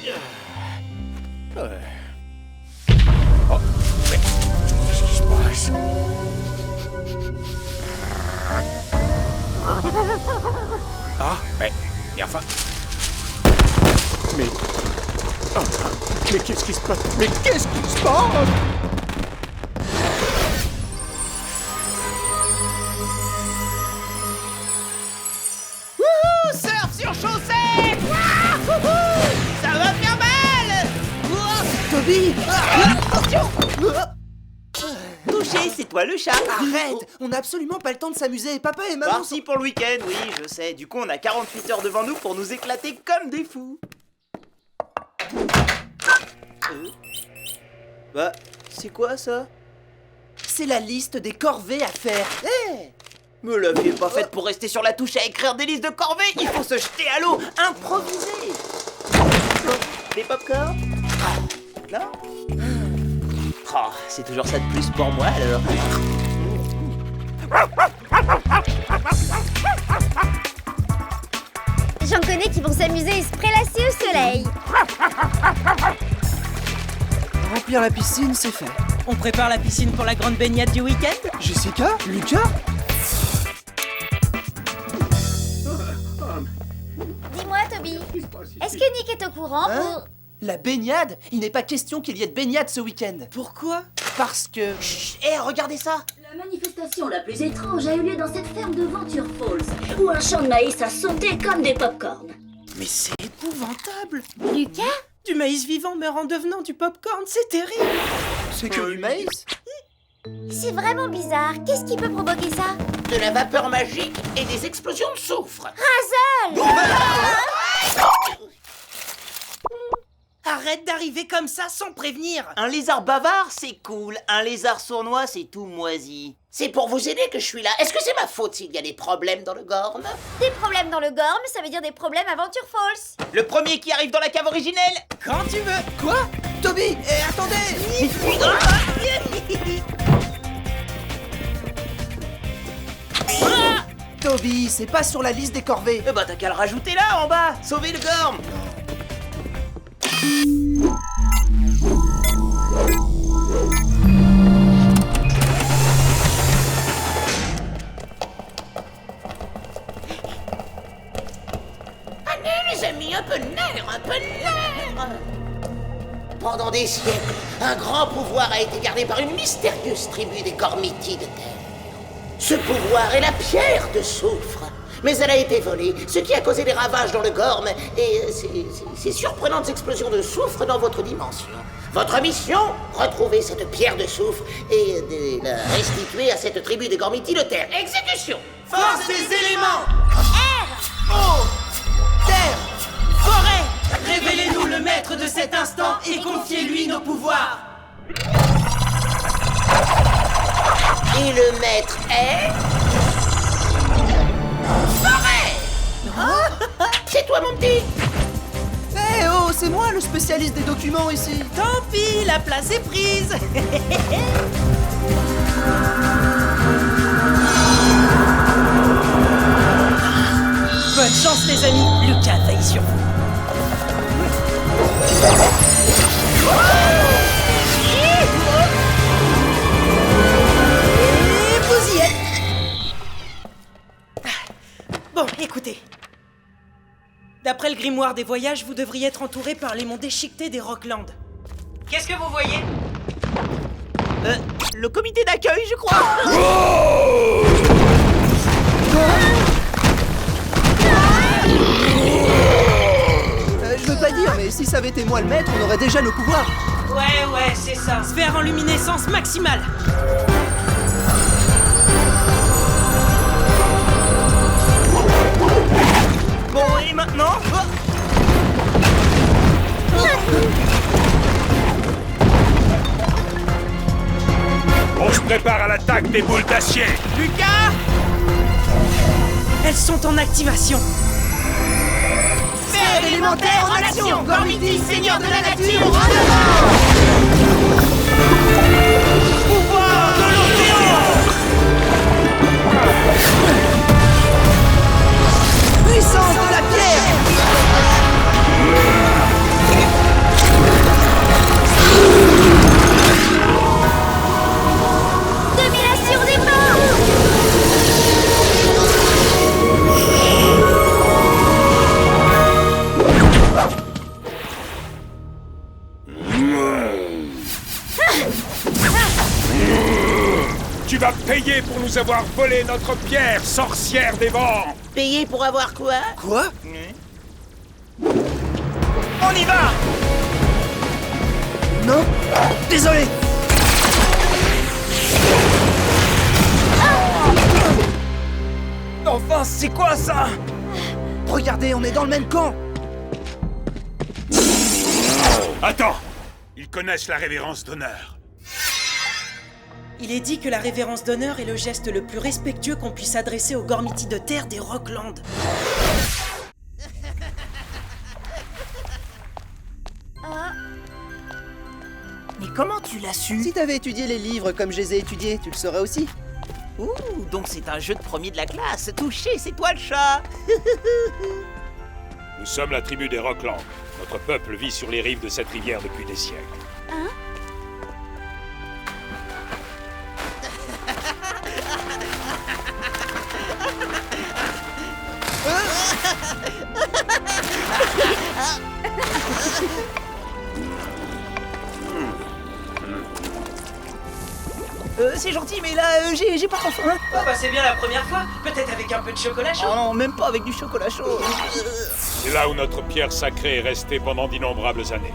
Oh, mais qu'est-ce qui se passe? Ah, mais enfin... Mais... Oh, mais qu'est-ce qui se passe? Mais qu'est-ce qui se passe? Wouhou! Surf sur chaussée! Wouhou! Ça va faire mal! Toby! Attention! Touché, c'est toi le chat! Arrête! On n'a absolument pas le temps de s'amuser. Papa et maman Parti pour le week-end, oui, je sais. Du coup, on a 48 heures devant nous pour nous éclater comme des fous. Bah, c'est quoi ça? C'est la liste des corvées à faire. Hé! Me l'aviez pas faite pour rester sur la touche à écrire des listes de corvées. Il faut se jeter à l'eau, improviser. Des pop-corn? Là? Oh, c'est toujours ça de plus pour moi alors. J'en connais qui vont s'amuser et se prélasser au soleil. Remplir la piscine, c'est fait. On prépare la piscine pour la grande baignade du week-end? Jessica? Lucas? Dis-moi, Toby, est-ce que Nick est au courant pour... La baignade? Il n'est pas question qu'il y ait de baignade ce week-end. Pourquoi? Parce que... Chut, hé, regardez ça! La manifestation la plus étrange a eu lieu dans cette ferme de Venture Falls, où un champ de maïs a sauté comme des pop-corn. Mais c'est épouvantable! Lucas? Du maïs vivant meurt en devenant du popcorn, c'est terrible! c'est que du maïs. C'est vraiment bizarre. Qu'est-ce qui peut provoquer ça? De la vapeur magique et des explosions de soufre! Razzle! Arrête d'arriver comme ça sans prévenir! Un lézard bavard, c'est cool. Un lézard sournois, c'est tout moisi. C'est pour vous aider que je suis là. Est-ce que c'est ma faute s'il y a des problèmes dans le Gorme? Des problèmes dans le Gorme, ça veut dire des problèmes à Venture Falls. Le premier qui arrive dans la cave originelle? Quand tu veux! Quoi? Toby! Attendez! Toby, c'est pas sur la liste des corvées. Eh bah t'as qu'à le rajouter là, en bas. Sauver le Gorme. Allez les amis, un peu de nerf, un peu de nerf. Pendant des siècles, un grand pouvoir a été gardé par une mystérieuse tribu des Gormiti de terre. Ce pouvoir est la pierre de soufre. Mais elle a été volée, ce qui a causé des ravages dans le Gorme et ces surprenantes explosions de soufre dans votre dimension. Votre mission, retrouver cette pierre de soufre et de la restituer à cette tribu des Gormiti de terre. Exécution! Force des éléments! Oh! Terre! Forêt! Révélez-nous le maître de cet instant et confiez-lui nos pouvoirs! Et le maître est... Forêt! C'est toi mon petit! Eh oh, c'est moi le spécialiste des documents ici. Tant pis, la place est prise! Bonne chance les amis, Lucas veille sur vous. Et vous y êtes. Bon, écoutez. D'après le grimoire des voyages, vous devriez être entouré par les monts déchiquetés des Rocklands. Qu'est-ce que vous voyez? Le comité d'accueil, je crois! Je veux pas dire, mais si ça avait été moi le maître, on aurait déjà nos pouvoirs. Ouais, c'est ça. Sphère en luminescence maximale. Bon, et maintenant? On se prépare à l'attaque des boules d'acier. Lucas! Elles sont en activation. Sphère élémentaire en action! Gormiti, seigneur de la nature, en avant! Pouvoir de l'océan! Puissance de la pierre! vas payer pour nous avoir volé notre pierre, sorcière des vents! Payer pour avoir quoi? Quoi? On y va! Non? Désolé! Enfin, c'est quoi ça? Regardez, on est dans le même camp! Attends! Ils connaissent la révérence d'honneur. Il est dit que la révérence d'honneur est le geste le plus respectueux qu'on puisse adresser aux Gormiti de terre des Rocklands. Mais comment tu l'as su? Si t'avais étudié les livres comme je les ai étudiés, tu le saurais aussi. Ouh, donc c'est un jeu de premier de la classe. Touché, c'est toi le chat. Nous sommes la tribu des Rocklands. Notre peuple vit sur les rives de cette rivière depuis des siècles. C'est gentil, mais là, j'ai pas trop faim. Ah bah c'est bien la première fois, peut-être avec un peu de chocolat chaud. Oh non, même pas avec du chocolat chaud. C'est là où notre pierre sacrée est restée pendant d'innombrables années.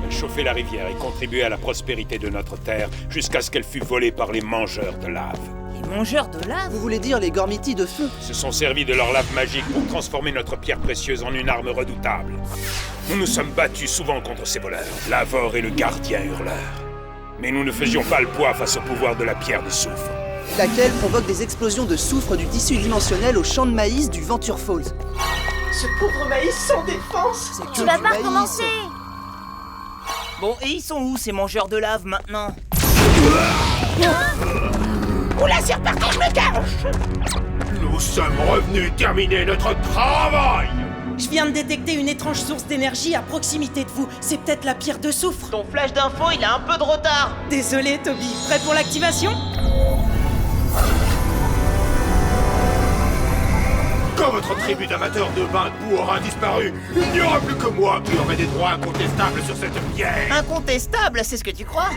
Elle chauffait la rivière et contribuait à la prospérité de notre terre jusqu'à ce qu'elle fût volée par les mangeurs de lave. Les mangeurs de lave? Vous voulez dire les Gormiti de feu? Ils se sont servis de leur lave magique pour transformer notre pierre précieuse en une arme redoutable. Nous nous sommes battus souvent contre ces voleurs, Lavore et le gardien hurleur. Mais nous ne faisions pas le poids face au pouvoir de la pierre de soufre. Laquelle provoque des explosions de soufre du tissu dimensionnel au champ de maïs du Venture Falls. Ce pauvre maïs sans défense. C'est que Tu vas du pas maïs. recommencer. Bon, et ils sont où ces mangeurs de lave maintenant? Oula, c'est reparti, je me cache! Nous sommes revenus terminer notre travail! Je viens de détecter une étrange source d'énergie à proximité de vous. C'est peut-être la pierre de soufre. Ton flash d'info, il a un peu de retard. Désolé, Toby. Prêt pour l'activation? Quand votre tribu d'amateurs de bains de boue aura disparu, il n'y aura plus que moi qui aurai des droits incontestables sur cette pierre! Incontestable, c'est ce que tu crois?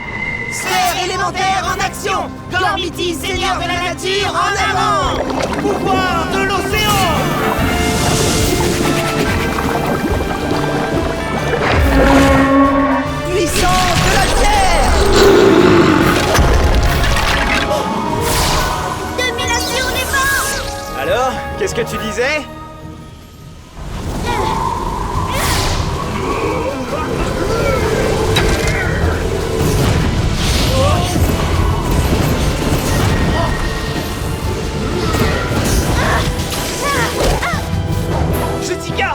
Sphère élémentaire en action! Gormiti, seigneur de la nature, en avant! Pouvoir de l'océan! Puissance de la terre! Domination des vents. Alors, qu'est-ce que tu disais? Jessica!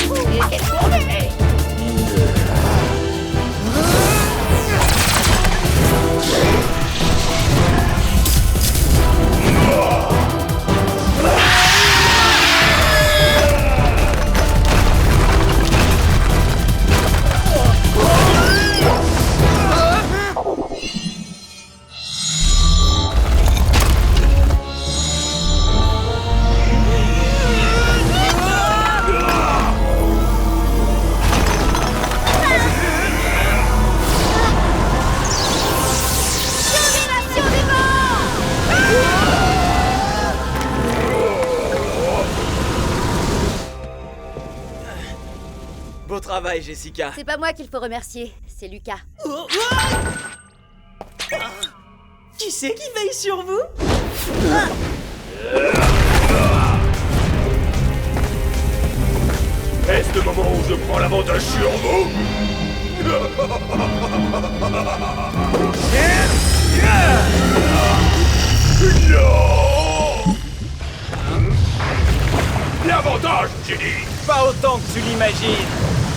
Domination des vents. Beau travail, Jessica. C'est pas moi qu'il faut remercier, c'est Lucas. Qui c'est qui veille sur vous? Est-ce le moment où je prends l'avantage sur vous? Non! L'avantage, j'ai dit! Pas autant que tu l'imagines.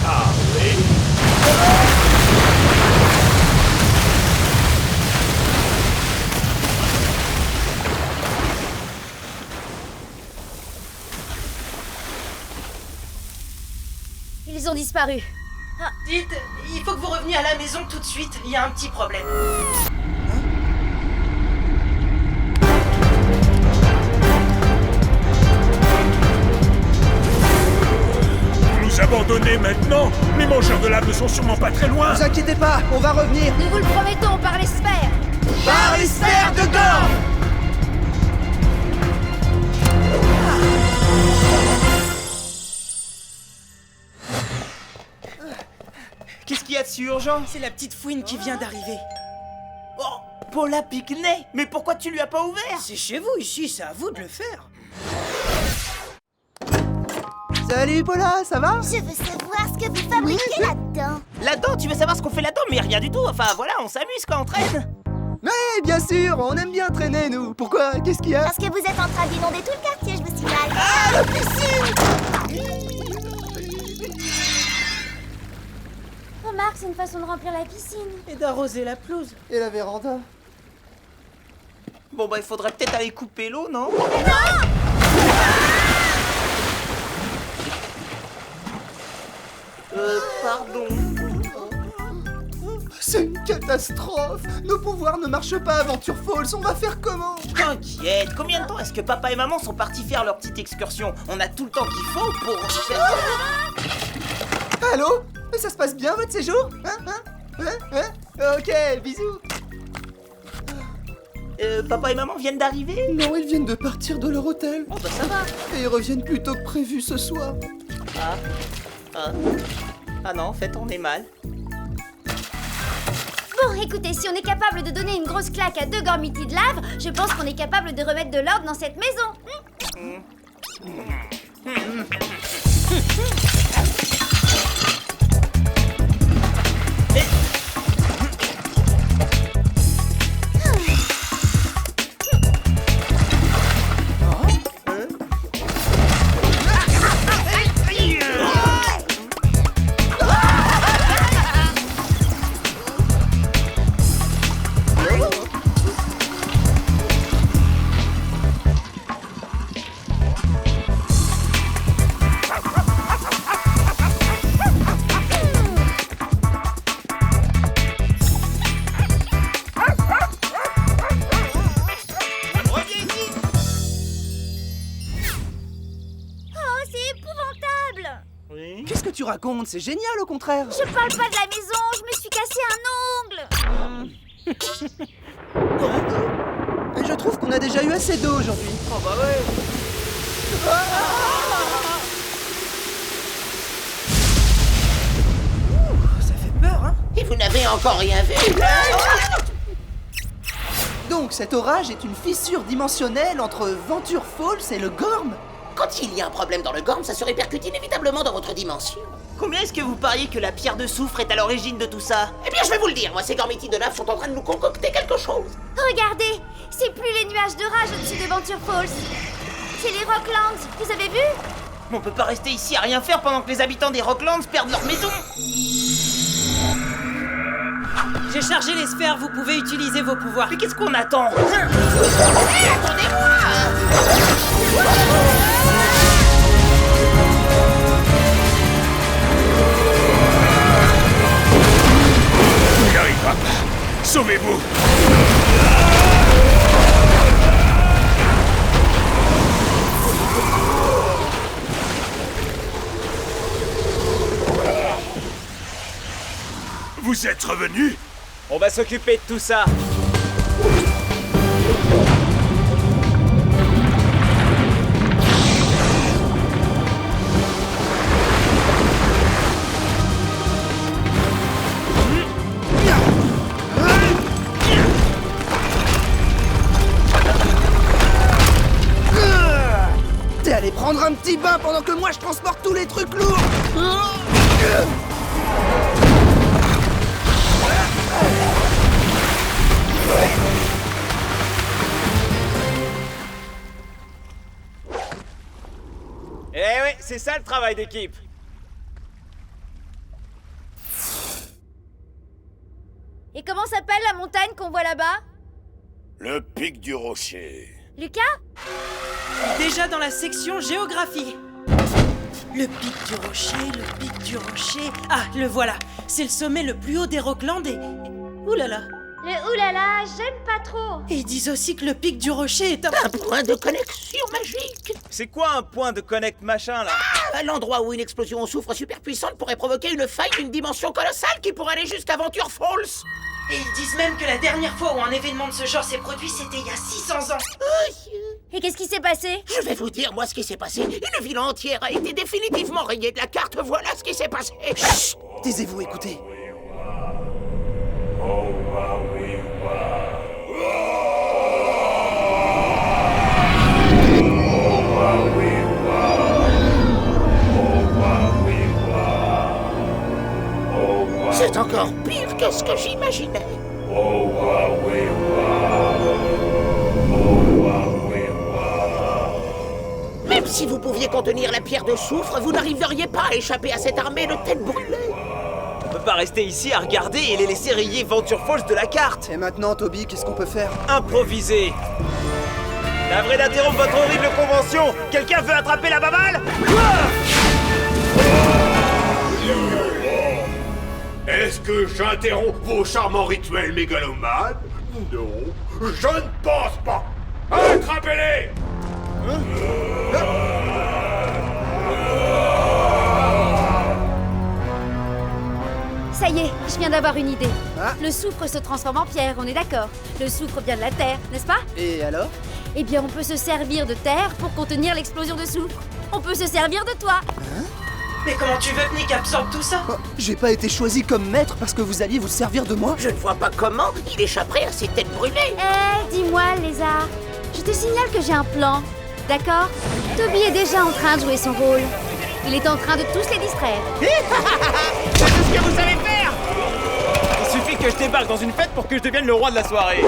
Ah oui? Ils ont disparu. Dites, il faut que vous reveniez à la maison tout de suite. Il y a un petit problème. Vous nous abandonnez maintenant? Les mangeurs de lave ne sont sûrement pas très loin. Ne vous inquiétez pas, on va revenir. Nous vous le promettons par les sphères. Par les sphères de Gorm! Qu'est-ce qu'il y a de si urgent? C'est la petite fouine qui vient d'arriver. Oh, Paula Pickney. Mais pourquoi tu lui as pas ouvert? C'est chez vous ici, c'est à vous de le faire. Salut Paula, ça va? Je veux savoir ce que vous fabriquez là-dedans. Là-dedans, tu veux savoir ce qu'on fait là-dedans? Mais rien du tout. Enfin voilà, on s'amuse quand on traîne. Mais bien sûr, on aime bien traîner nous. Pourquoi? Qu'est-ce qu'il y a? Parce que vous êtes en train d'inonder tout le quartier, je vous signale. Ah, la piscine! Remarque, c'est une façon de remplir la piscine. Et d'arroser la pelouse. Et la véranda? Bon bah il faudrait peut-être aller couper l'eau, non? Pardon. C'est une catastrophe! Nos pouvoirs ne marchent pas à Venture Falls, on va faire comment? T'inquiète, combien de temps est-ce que papa et maman sont partis faire leur petite excursion? On a tout le temps qu'il faut pour faire... Allô? Ça se passe bien votre séjour? Ok, bisous! Papa et maman viennent d'arriver? Non, ils viennent de partir de leur hôtel. Oh bah ça va. Et ils reviennent plus tôt que prévu ce soir. Ah non, en fait on est mal. Bon, écoutez, si on est capable de donner une grosse claque à 2 gormitis de lave, je pense qu'on est capable de remettre de l'ordre dans cette maison. Qu'est-ce que tu racontes? C'est génial au contraire. Je parle pas de la maison, je me suis cassé un ongle. Et je trouve qu'on a déjà eu assez d'eau aujourd'hui. Oh bah ouais. Ça fait peur, hein? Et vous n'avez encore rien vu. Donc cet orage est une fissure dimensionnelle entre Venture Falls et le Gorm? Quand il y a un problème dans le Gorm, ça se répercute inévitablement dans votre dimension. Combien est-ce que vous pariez que la pierre de soufre est à l'origine de tout ça? Eh bien, je vais vous le dire, moi, ces gormitis de lave sont en train de nous concocter quelque chose. Regardez, c'est plus les nuages de rage au-dessus de Venture Falls. C'est les Rocklands, vous avez vu? On peut pas rester ici à rien faire pendant que les habitants des Rocklands perdent leur maison. J'ai chargé les sphères, vous pouvez utiliser vos pouvoirs. Mais qu'est-ce qu'on attend? On n'y arrivera pas. Sauvez-vous. Vous êtes revenus? On va s'occuper de tout ça. T'es allé prendre un petit bain pendant que moi je transporte tous les trucs lourds. Eh ouais, c'est ça le travail d'équipe. Et comment s'appelle la montagne qu'on voit là-bas? Le pic du rocher. Lucas? Déjà dans la section géographie. Le pic du rocher, le pic du rocher... Ah, le voilà. C'est le sommet le plus haut des Rocklands et... Ouh là là. Le oulala, j'aime pas trop. Et ils disent aussi que le pic du rocher est un... Un point de connexion magique. C'est quoi un point de connect machin là? À l'endroit où une explosion au soufre super puissante pourrait provoquer une faille d'une dimension colossale qui pourrait aller jusqu'à Venture Falls. Et ils disent même que la dernière fois où un événement de ce genre s'est produit, c'était il y a 600 ans. Et qu'est-ce qui s'est passé? Je vais vous dire, moi, ce qui s'est passé. Une ville entière a été définitivement rayée de la carte. Voilà ce qui s'est passé. Chut! Taisez-vous, écoutez. C'est encore pire que ce que j'imaginais. Même si vous pouviez contenir la pierre de soufre, vous n'arriveriez pas à échapper à cette armée de têtes brûlées. On peut pas rester ici à regarder et les laisser rayer Venture Falls de la carte. Et maintenant, Toby, qu'est-ce qu'on peut faire? Improviser. Navré d'interrompre votre horrible convention. Quelqu'un veut attraper la baballe? Est-ce que j'interromps vos charmants rituels mégalomanes? Non, je ne pense pas. Attrapez-les! Ça y est, je viens d'avoir une idée. Ah. Le soufre se transforme en pierre, on est d'accord. Le soufre vient de la terre, n'est-ce pas? Et alors? Eh bien, on peut se servir de terre pour contenir l'explosion de soufre. On peut se servir de toi. Mais comment tu veux que Nick absorbe tout ça? Oh, j'ai pas été choisi comme maître parce que vous alliez vous servir de moi? Je ne vois pas comment il échapperait à ces têtes brûlées. Dis-moi, lézard. Je te signale que j'ai un plan. D'accord? Toby est déjà en train de jouer son rôle. Il est en train de tous les distraire. C'est tout ce que vous savez faire. Il suffit que je débarque dans une fête pour que je devienne le roi de la soirée.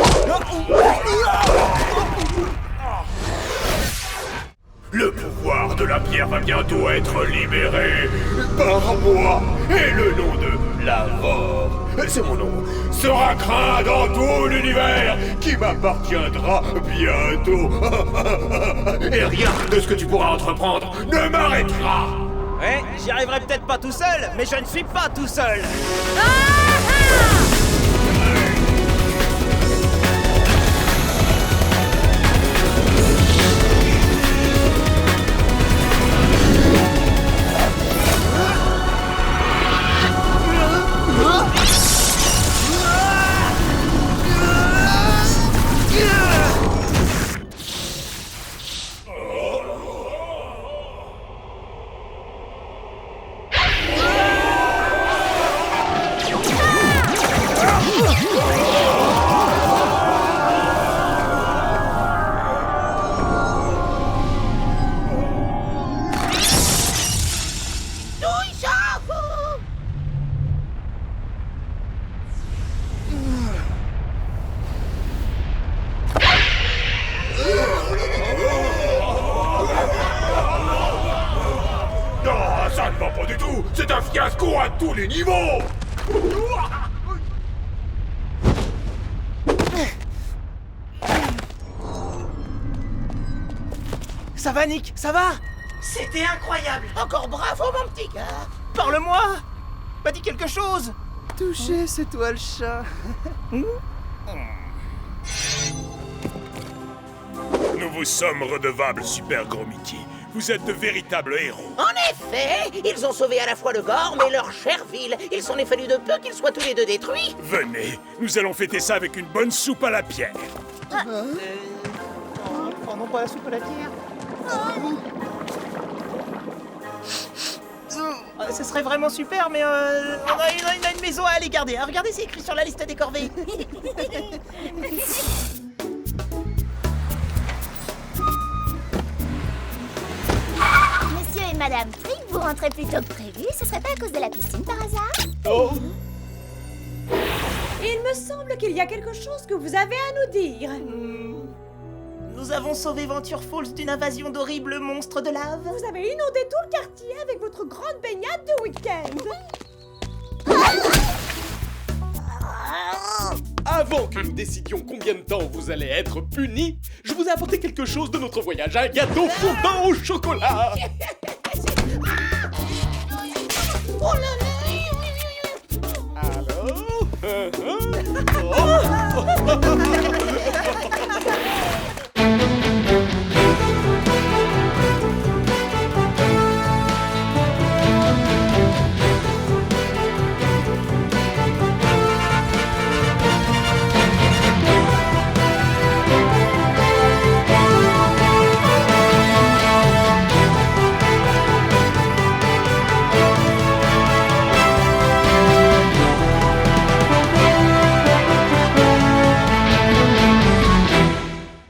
Le pouvoir de la pierre va bientôt être libéré par moi. Et le nom de Lavore, c'est mon nom, sera craint dans tout l'univers qui m'appartiendra bientôt. Et rien de ce que tu pourras entreprendre ne m'arrêtera. Ouais, j'y arriverai peut-être pas tout seul, mais je ne suis pas tout seul. Ça ne va pas du tout. C'est un fiasco à tous les niveaux. Ça va, Nick? Ça va? C'était incroyable. Encore bravo, mon petit gars. Parle-moi! Bah dis quelque chose! Touché, c'est toi le chat. Nous vous sommes redevables, Super Gromity. Vous êtes de véritables héros. En effet, ils ont sauvé à la fois le Gorm et leur chère ville. Il s'en est fallu de peu qu'ils soient tous les deux détruits. Venez, nous allons fêter ça avec une bonne soupe à la pierre. Pardon, pas la soupe à la pierre. Ce serait vraiment super, mais on a une maison à aller garder. Regardez, c'est écrit sur la liste des corvées. Monsieur et Madame Trick, vous rentrez plus tôt que prévu. Ce serait pas à cause de la piscine par hasard? Oh! Il me semble qu'il y a quelque chose que vous avez à nous dire. Nous avons sauvé Venture Falls d'une invasion d'horribles monstres de lave. Vous avez inondé tout le quartier avec votre grande baignade de week-end. Avant que nous décidions combien de temps vous allez être punis, je vous ai apporté quelque chose de notre voyage, un gâteau fondant au chocolat. Oh là là. Allô?